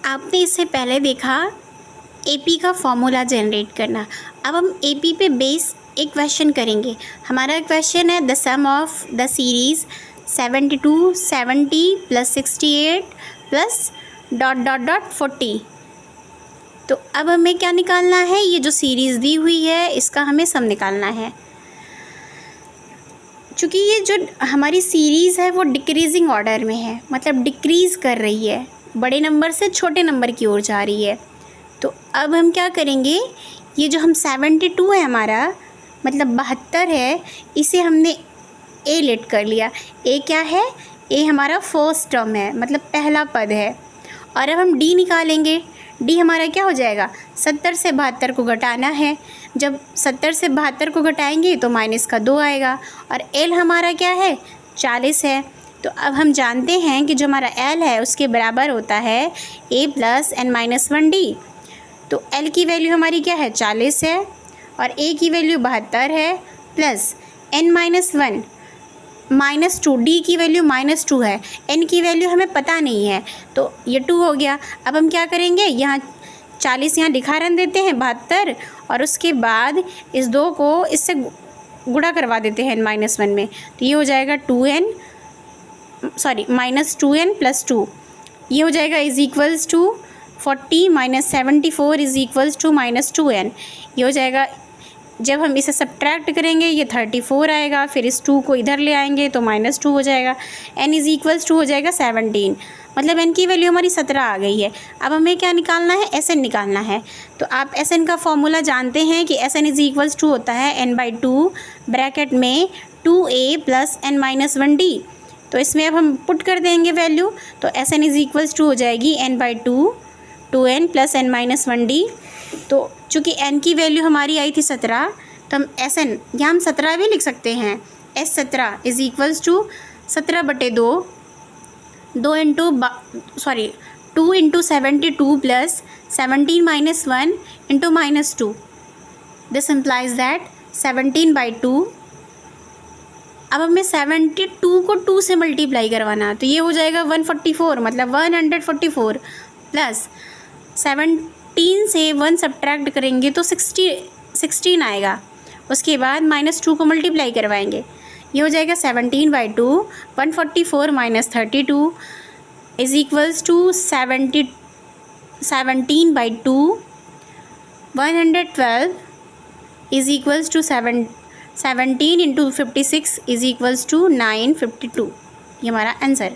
आपने इससे पहले देखा एपी का फॉर्मूला जनरेट करना। अब हम एपी पे बेस एक क्वेश्चन करेंगे। हमारा क्वेश्चन है the sum of the series 72 70 plus 68 plus dot dot dot 40। तो अब हमें क्या निकालना है, ये जो सीरीज़ दी हुई है इसका हमें सम निकालना है। चूँकि ये जो हमारी सीरीज़ है वो डिक्रीजिंग ऑर्डर में है, मतलब डिक्रीज़ कर रही है, बड़े नंबर से छोटे नंबर की ओर जा रही है। तो अब हम क्या करेंगे, ये जो हम 72 है हमारा मतलब 72 है, इसे हमने ए लेट कर लिया। ए क्या है, ए हमारा फर्स्ट टर्म है, मतलब पहला पद है। और अब हम डी निकालेंगे। डी हमारा क्या हो जाएगा, 70 से 72 को घटाना है। जब 70 से 72 को घटाएंगे तो माइनस का 2 आएगा। और एल हमारा क्या है, 40 है। तो अब हम जानते हैं कि जो हमारा एल है उसके बराबर होता है ए प्लस एन माइनस 1 डी। तो एल की वैल्यू हमारी क्या है, 40 है, और ए की वैल्यू 72 है, plus n minus 1 minus 2, d की वैल्यू -2 है, एन की वैल्यू हमें पता नहीं है, तो ये 2 हो गया। अब हम क्या करेंगे, यहाँ 40 यहाँ दिखा रन देते हैं 72, और उसके बाद इस 2 को इससे गुणा करवा देते हैं -1 में। तो ये हो जाएगा -2n प्लस 2, ये हो जाएगा is equals to 40 minus 74 is equals to -2n। ये हो जाएगा, जब हम इसे सब्ट्रैक्ट करेंगे ये 34 आएगा, फिर इस 2 को इधर ले आएंगे तो -2 हो जाएगा। n इज इक्वल्स टू हो जाएगा 17, मतलब n की वैल्यू हमारी 17 आ गई है। अब हमें क्या निकालना है, Sn निकालना है। तो आप Sn का फॉर्मूला जानते हैं कि Sn इज इक्वल्स टू होता है n/2 ब्रैकेट में 2a plus n minus 1d। तो इसमें अब हम पुट कर देंगे वैल्यू, तो Sn इज इक्वल्स टू हो जाएगी n/2 2n plus n minus 1d। तो चूँकि n की वैल्यू हमारी आई थी 17, तो हम Sn यहाँ हम 17 भी लिख सकते हैं। S17 is equals to 17/2 2 into 72 plus 17 minus 1 into -2। This implies that 17/2। अब हमें 72 को 2 से मल्टीप्लाई करवाना, तो ये हो जाएगा 144, मतलब 144 प्लस 17 से 1 सब्ट्रैक्ट करेंगे तो 16 आएगा। उसके बाद -2 को मल्टीप्लाई करवाएंगे, ये हो जाएगा 17/2 144 minus 32 is equals to 17/2 112 is equals to 17 into 56 is equals to 952। ये हमारा आंसर।